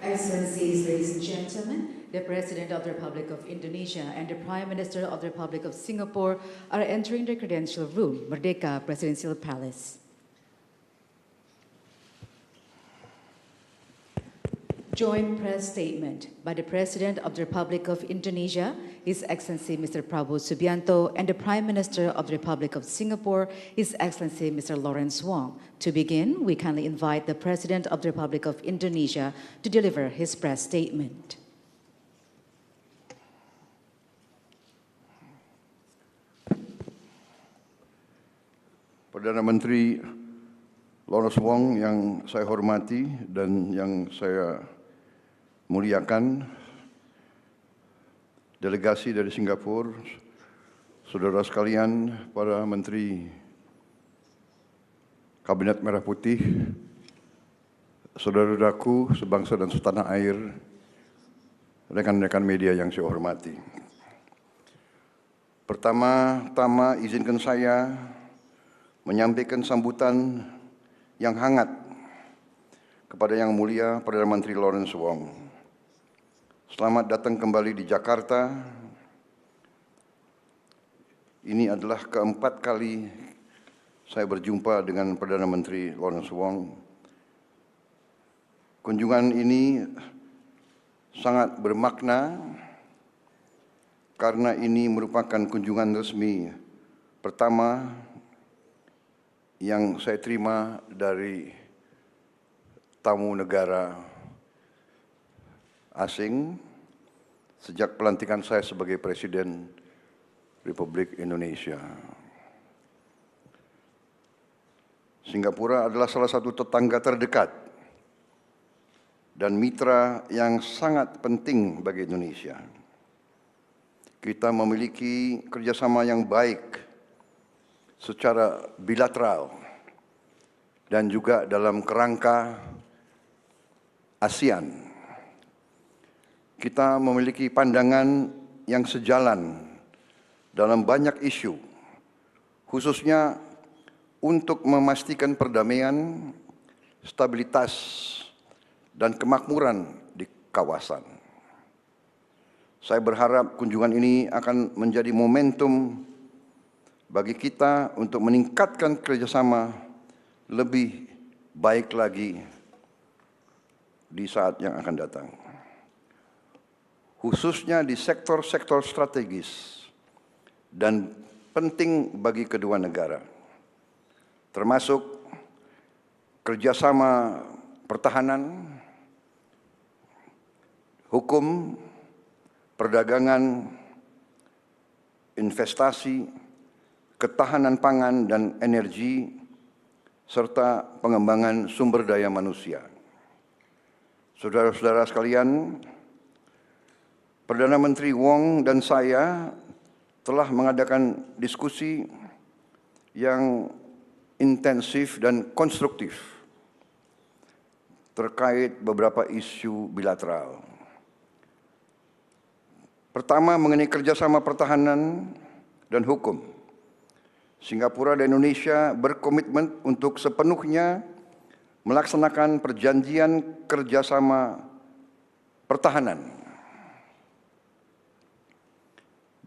Excellencies, ladies and gentlemen, the President of the Republic of Indonesia and the Prime Minister of the Republic of Singapore are entering the credential room, Merdeka Presidential Palace. Joint press statement by the President of the Republic of Indonesia, His Excellency Mr. Prabowo Subianto, and the Prime Minister of the Republic of Singapore, His Excellency Mr. Lawrence Wong. To begin, we kindly invite the President of the Republic of Indonesia to deliver his press statement. Perdana Menteri Lawrence Wong yang saya hormati dan yang saya muliakan, delegasi dari Singapura, saudara sekalian, para menteri Kabinet Merah Putih, saudara-saudaraku sebangsa dan setanah air, rekan-rekan media yang saya hormati. Pertama-tama izinkan saya menyampaikan sambutan yang hangat kepada Yang Mulia Perdana Menteri Lawrence Wong. Selamat datang kembali di Jakarta. Ini adalah keempat kali saya berjumpa dengan Perdana Menteri Lawrence Wong. Kunjungan ini sangat bermakna karena ini merupakan kunjungan resmi pertama yang saya terima dari tamu negara asing sejak pelantikan saya sebagai Presiden Republik Indonesia. Singapura adalah salah satu tetangga terdekat dan mitra yang sangat penting bagi Indonesia. Kita memiliki kerjasama yang baik secara bilateral dan juga dalam kerangka ASEAN. Kita memiliki pandangan yang sejalan dalam banyak isu, khususnya untuk memastikan perdamaian, stabilitas, dan kemakmuran di kawasan. Saya berharap kunjungan ini akan menjadi momentum bagi kita untuk meningkatkan kerjasama lebih baik lagi di saat yang akan datang, khususnya di sektor-sektor strategis dan penting bagi kedua negara, termasuk kerjasama pertahanan, hukum, perdagangan, investasi, ketahanan pangan dan energi, serta pengembangan sumber daya manusia. Saudara-saudara sekalian, Perdana Menteri Wong dan saya telah mengadakan diskusi yang intensif dan konstruktif terkait beberapa isu bilateral. Pertama, mengenai kerjasama pertahanan dan hukum. Singapura dan Indonesia berkomitmen untuk sepenuhnya melaksanakan perjanjian kerjasama pertahanan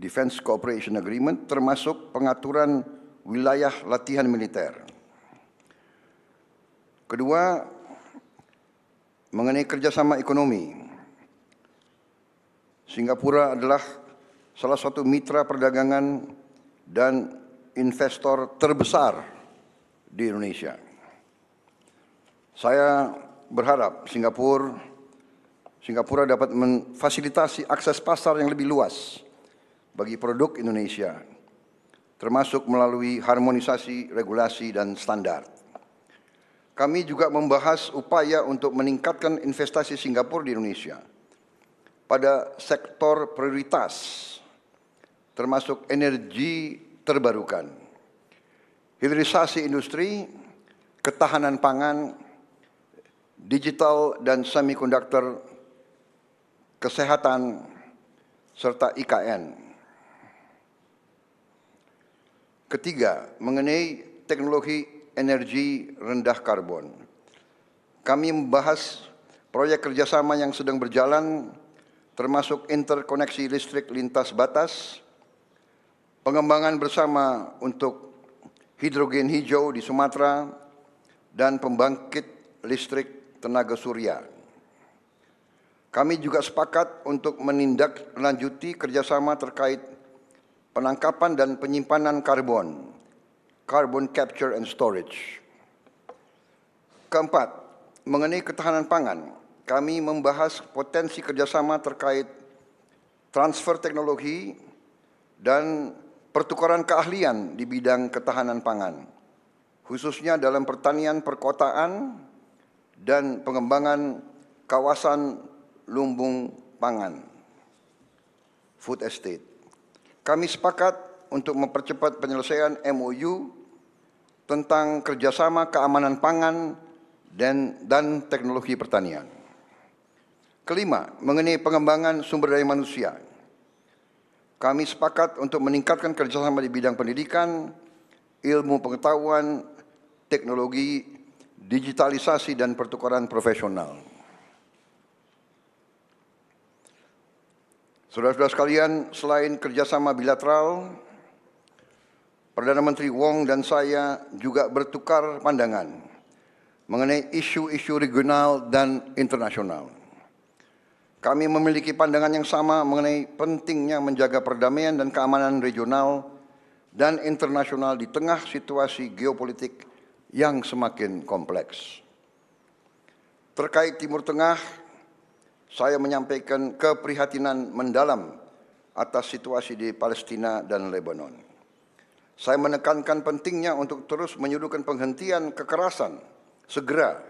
Defense Cooperation Agreement, termasuk pengaturan wilayah latihan militer. Kedua, mengenai kerjasama ekonomi. Singapura adalah salah satu mitra perdagangan dan investor terbesar di Indonesia. Saya berharap Singapura dapat memfasilitasi akses pasar yang lebih luas bagi produk Indonesia, termasuk melalui harmonisasi regulasi dan standar. Kami juga membahas upaya untuk meningkatkan investasi Singapura di Indonesia pada sektor prioritas, termasuk energi terbarukan, hilirisasi industri, ketahanan pangan, digital dan semikonduktor, kesehatan, serta IKN. Ketiga, mengenai teknologi energi rendah karbon. Kami membahas proyek kerjasama yang sedang berjalan, termasuk interkoneksi listrik lintas batas, pengembangan bersama untuk hidrogen hijau di Sumatera, dan pembangkit listrik tenaga surya. Kami juga sepakat untuk menindaklanjuti kerjasama terkait penangkapan dan penyimpanan karbon, carbon capture and storage. Keempat, mengenai ketahanan pangan, kami membahas potensi kerjasama terkait transfer teknologi dan pertukaran keahlian di bidang ketahanan pangan, khususnya dalam pertanian perkotaan dan pengembangan kawasan lumbung pangan, food estate. Kami sepakat untuk mempercepat penyelesaian MOU tentang kerjasama keamanan pangan dan teknologi pertanian. Kelima, mengenai pengembangan sumber daya manusia. Kami sepakat untuk meningkatkan kerjasama di bidang pendidikan, ilmu pengetahuan, teknologi, digitalisasi, dan pertukaran profesional. Saudara-saudara sekalian, selain kerjasama bilateral, Perdana Menteri Wong dan saya juga bertukar pandangan mengenai isu-isu regional dan internasional. Kami memiliki pandangan yang sama mengenai pentingnya menjaga perdamaian dan keamanan regional dan internasional di tengah situasi geopolitik yang semakin kompleks. Terkait Timur Tengah, saya menyampaikan keprihatinan mendalam atas situasi di Palestina dan Lebanon. Saya menekankan pentingnya untuk terus menyuruhkan penghentian kekerasan segera,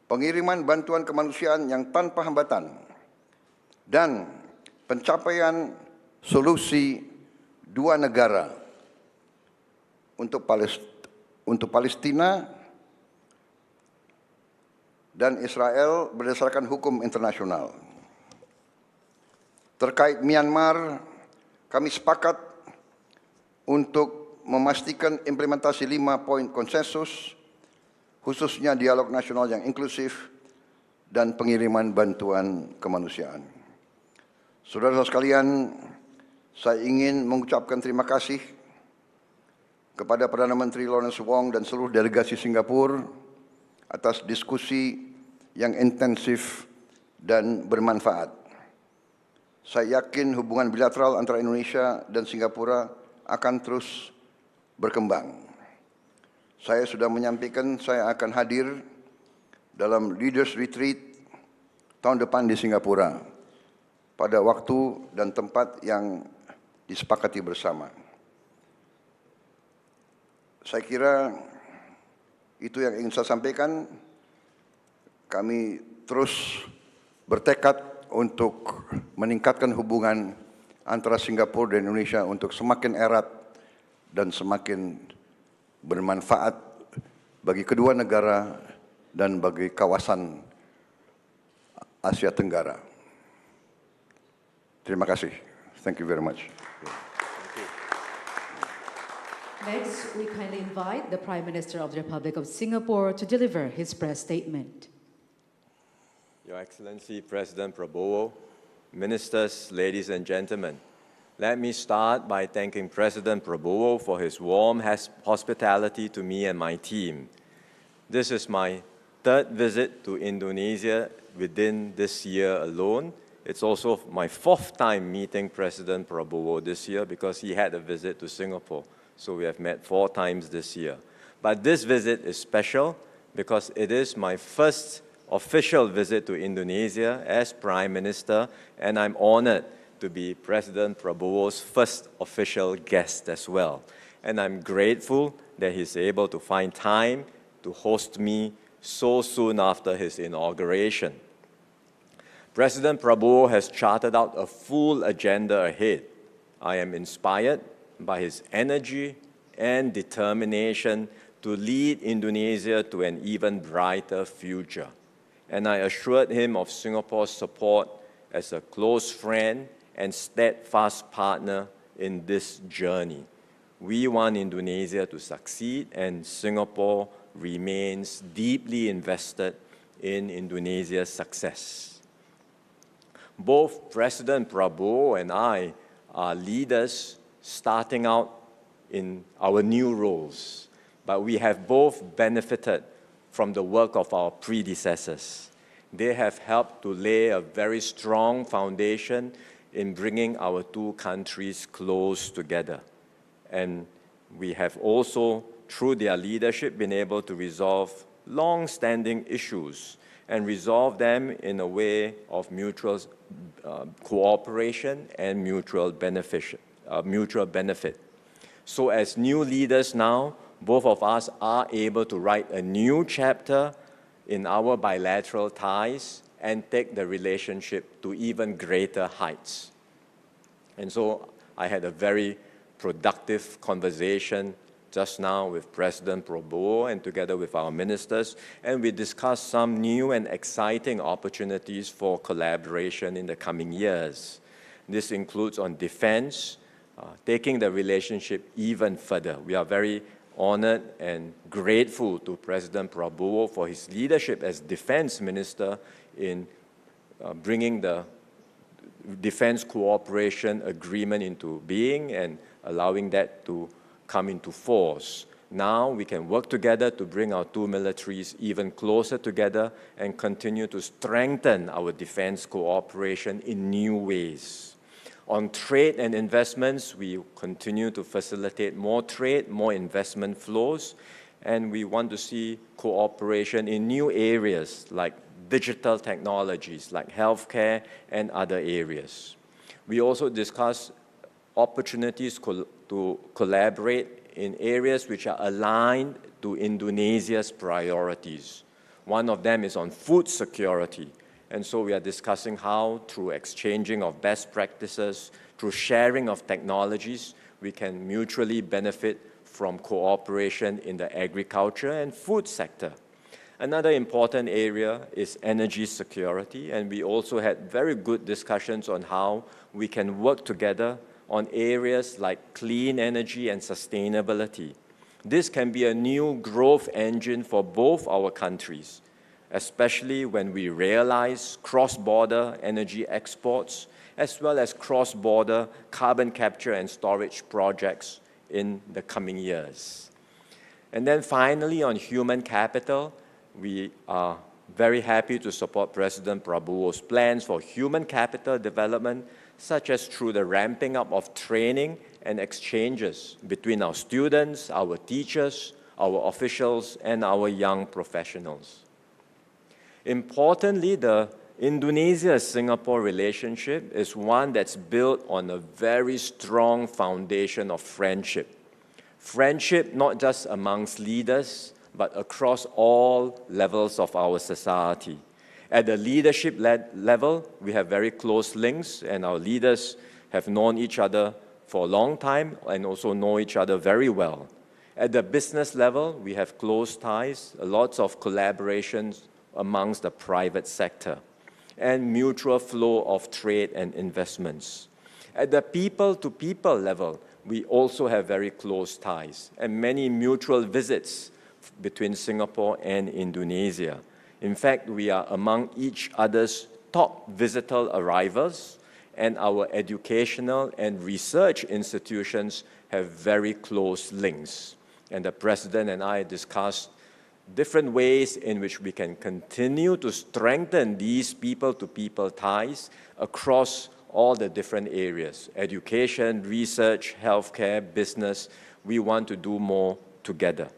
pengiriman bantuan kemanusiaan yang tanpa hambatan, dan pencapaian solusi dua negara untuk Palestina dan Israel berdasarkan hukum internasional. Terkait Myanmar, kami sepakat untuk memastikan implementasi 5 poin konsensus, khususnya dialog nasional yang inklusif dan pengiriman bantuan kemanusiaan. Saudara-saudara sekalian, saya ingin mengucapkan terima kasih kepada Perdana Menteri Lawrence Wong dan seluruh delegasi Singapura atas diskusi yang intensif dan bermanfaat. Saya yakin hubungan bilateral antara Indonesia dan Singapura akan terus berkembang. Saya sudah menyampaikan saya akan hadir dalam Leaders Retreat tahun depan di Singapura pada waktu dan tempat yang disepakati bersama. Saya kira itu yang ingin saya sampaikan. Kami terus bertekad untuk meningkatkan hubungan antara Singapura dan Indonesia untuk semakin erat dan semakin bermanfaat bagi kedua negara dan bagi kawasan Asia Tenggara. Terima kasih. Thank you very much. Next, we kindly invite the Prime Minister of the Republic of Singapore to deliver his press statement. Your Excellency President Prabowo, Ministers, ladies and gentlemen, let me start by thanking President Prabowo for his warm hospitality to me and my team. This is my third visit to Indonesia within this year alone. It's also my fourth time meeting President Prabowo this year because he had a visit to Singapore. So we have met 4 times this year. But this visit is special because it is my first official visit to Indonesia as Prime Minister, and I'm honored to be President Prabowo's first official guest as well. And I'm grateful that he's able to find time to host me so soon after his inauguration. President Prabowo has charted out a full agenda ahead. I am inspired by his energy and determination to lead Indonesia to an even brighter future. And I assured him of Singapore's support as a close friend and steadfast partner in this journey. We want Indonesia to succeed, and Singapore remains deeply invested in Indonesia's success. Both President Prabowo and I are leaders starting out in our new roles, but we have both benefited from the work of our predecessors. They have helped to lay a very strong foundation in bringing our two countries close together. And we have also, through their leadership, been able to resolve long-standing issues and resolve them in a way of mutual cooperation and mutual benefit. So as new leaders now, both of us are able to write a new chapter in our bilateral ties and take the relationship to even greater heights. And so I had a very productive conversation just now with President Prabowo and together with our ministers, and we discussed some new and exciting opportunities for collaboration in the coming years. This includes on defense, taking the relationship even further. We are very honored and grateful to President Prabowo for his leadership as Defense Minister in bringing the Defense Cooperation Agreement into being and allowing that to come into force. Now we can work together to bring our two militaries even closer together and continue to strengthen our defense cooperation in new ways. On trade and investments, we continue to facilitate more trade, more investment flows, and we want to see cooperation in new areas like digital technologies, like healthcare and other areas. We also discuss opportunities to collaborate in areas which are aligned to Indonesia's priorities. One of them is on food security. And so we are discussing how, through exchanging of best practices, through sharing of technologies, we can mutually benefit from cooperation in the agriculture and food sector. Another important area is energy security, and we also had very good discussions on how we can work together on areas like clean energy and sustainability. This can be a new growth engine for both our countries, especially when we realize cross-border energy exports, as well as cross-border carbon capture and storage projects in the coming years. And then finally, on human capital, we are very happy to support President Prabowo's plans for human capital development, such as through the ramping up of training and exchanges between our students, our teachers, our officials, and our young professionals. Importantly, the Indonesia-Singapore relationship is one that's built on a very strong foundation of friendship. Friendship not just amongst leaders, but across all levels of our society. At the leadership level, we have very close links, and our leaders have known each other for a long time and also know each other very well. At the business level, we have close ties, lots of collaborations amongst the private sector, and mutual flow of trade and investments. At the people-to-people level, we also have very close ties and many mutual visits between Singapore and Indonesia. In fact, we are among each other's top visitor arrivals, and our educational and research institutions have very close links. And the President and I discussed different ways in which we can continue to strengthen these people-to-people ties across all the different areas: education, research, healthcare, business. We want to do more together.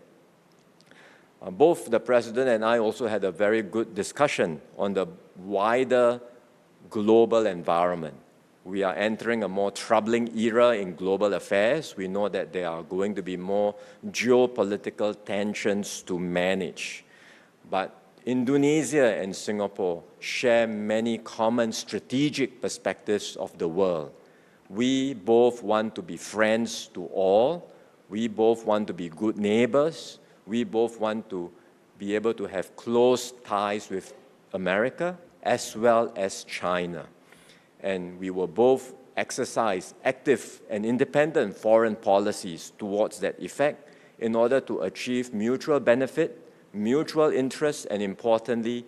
Both the President and I also had a very good discussion on the wider global environment. We are entering a more troubling era in global affairs. We know that there are going to be more geopolitical tensions to manage. But Indonesia and Singapore share many common strategic perspectives of the world. We both want to be friends to all. We both want to be good neighbors. We both want to be able to have close ties with America as well as China. And we will both exercise active and independent foreign policies towards that effect in order to achieve mutual benefit, mutual interest, and importantly,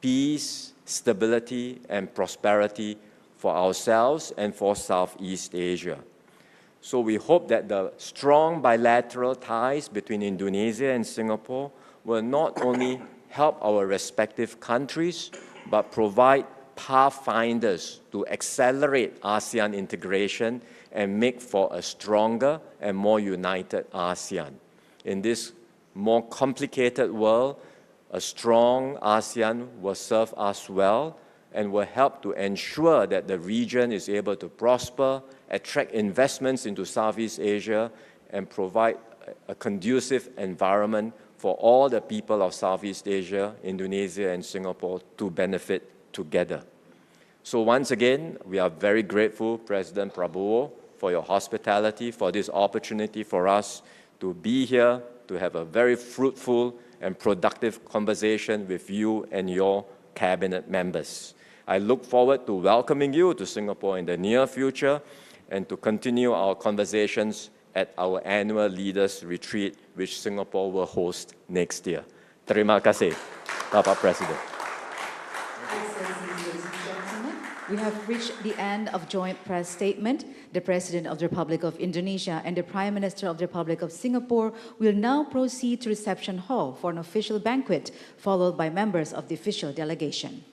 peace, stability, and prosperity for ourselves and for Southeast Asia. So we hope that the strong bilateral ties between Indonesia and Singapore will not only help our respective countries, but provide pathfinders to accelerate ASEAN integration and make for a stronger and more united ASEAN. In this more complicated world, a strong ASEAN will serve us well and will help to ensure that the region is able to prosper, attract investments into Southeast Asia, and provide a conducive environment for all the people of Southeast Asia, Indonesia, and Singapore to benefit together. So once again, we are very grateful, President Prabowo, for your hospitality, for this opportunity for us to be here, to have a very fruitful and productive conversation with you and your cabinet members. I look forward to welcoming you to Singapore in the near future and to continue our conversations at our annual Leaders Retreat, which Singapore will host next year. Terima kasih, Bapak Presiden. We have reached the end of joint press statement. The President of the Republic of Indonesia and the Prime Minister of the Republic of Singapore will now proceed to reception hall for an official banquet, followed by members of the official delegation.